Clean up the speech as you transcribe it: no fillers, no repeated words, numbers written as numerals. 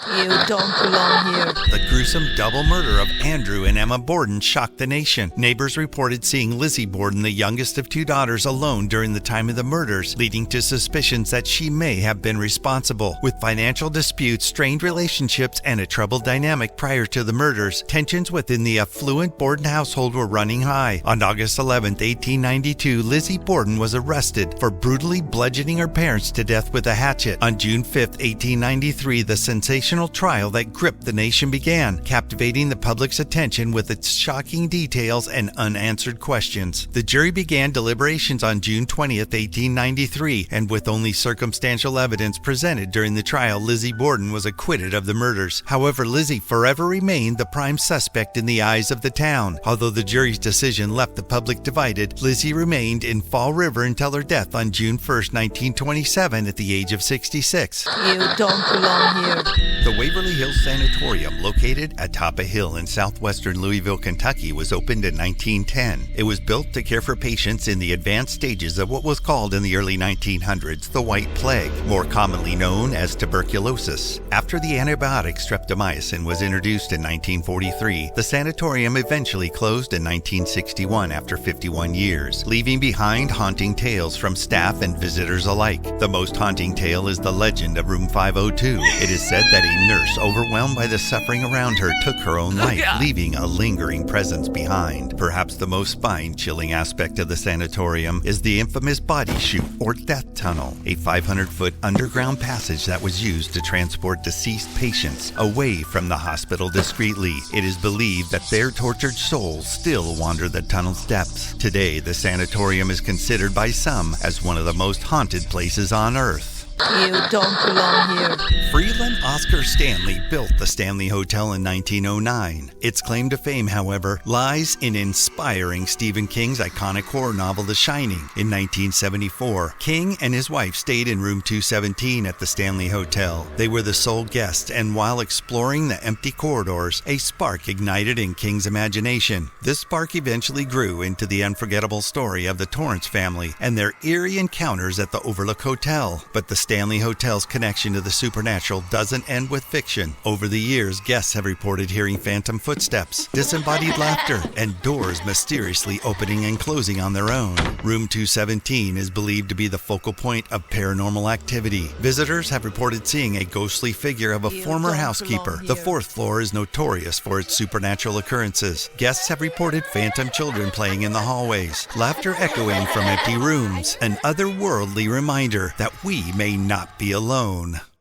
You don't belong here. The gruesome double murder of Andrew and Emma Borden shocked the nation. Neighbors reported seeing Lizzie Borden, the youngest of two daughters, alone during the time of the murders, leading to suspicions that she may have been responsible. With financial disputes, strained relationships, and a troubled dynamic prior to the murders, tensions within the affluent Borden household were running high. On August 11, 1892, Lizzie Borden was arrested for brutally bludgeoning her parents to death with a hatchet. On June 5, 1893, the sensational trial that gripped the nation began, captivating the public's attention with its shocking details and unanswered questions. The jury began deliberations on June 20, 1893, and with only circumstantial evidence presented during the trial, Lizzie Borden was acquitted of the murders. However, Lizzie forever remained the prime suspect in the eyes of the town. Although the jury's decision left the public divided, Lizzie remained in Fall River until her death on June 1, 1927, at the age of 66. You don't belong here. The Waverly Hills Sanatorium, located atop a hill in southwestern Louisville, Kentucky, was opened in 1910. It was built to care for patients in the advanced stages of what was called in the early 1900s the White Plague, more commonly known as tuberculosis. After the antibiotic streptomycin was introduced in 1943, the sanatorium eventually closed in 1961 after 51 years, leaving behind haunting tales from staff and visitors alike. The most haunting tale is the legend of Room 502. It is said that a nurse, overwhelmed by the suffering around her, took her own life, leaving a lingering presence behind. Perhaps the most spine-chilling aspect of the sanatorium is the infamous body chute, or death tunnel, a 500-foot underground passage that was used to transport deceased patients away from the hospital discreetly. It is believed that their tortured souls still wander the tunnel's depths. Today, the sanatorium is considered by some as one of the most haunted places on Earth. You don't belong here. Freeland Oscar Stanley built the Stanley Hotel in 1909. Its claim to fame, however, lies in inspiring Stephen King's iconic horror novel The Shining. In 1974, King and his wife stayed in room 217 at the Stanley Hotel. They were the sole guests, and while exploring the empty corridors, a spark ignited in King's imagination. This spark eventually grew into the unforgettable story of the Torrance family and their eerie encounters at the Overlook Hotel. But the Stanley Hotel's connection to the supernatural doesn't end with fiction. Over the years, guests have reported hearing phantom footsteps, disembodied laughter, and doors mysteriously opening and closing on their own. Room 217 is believed to be the focal point of paranormal activity. Visitors have reported seeing a ghostly figure of a former housekeeper. The fourth floor is notorious for its supernatural occurrences. Guests have reported phantom children playing in the hallways, laughter echoing from empty rooms, an otherworldly reminder that we may not be alone.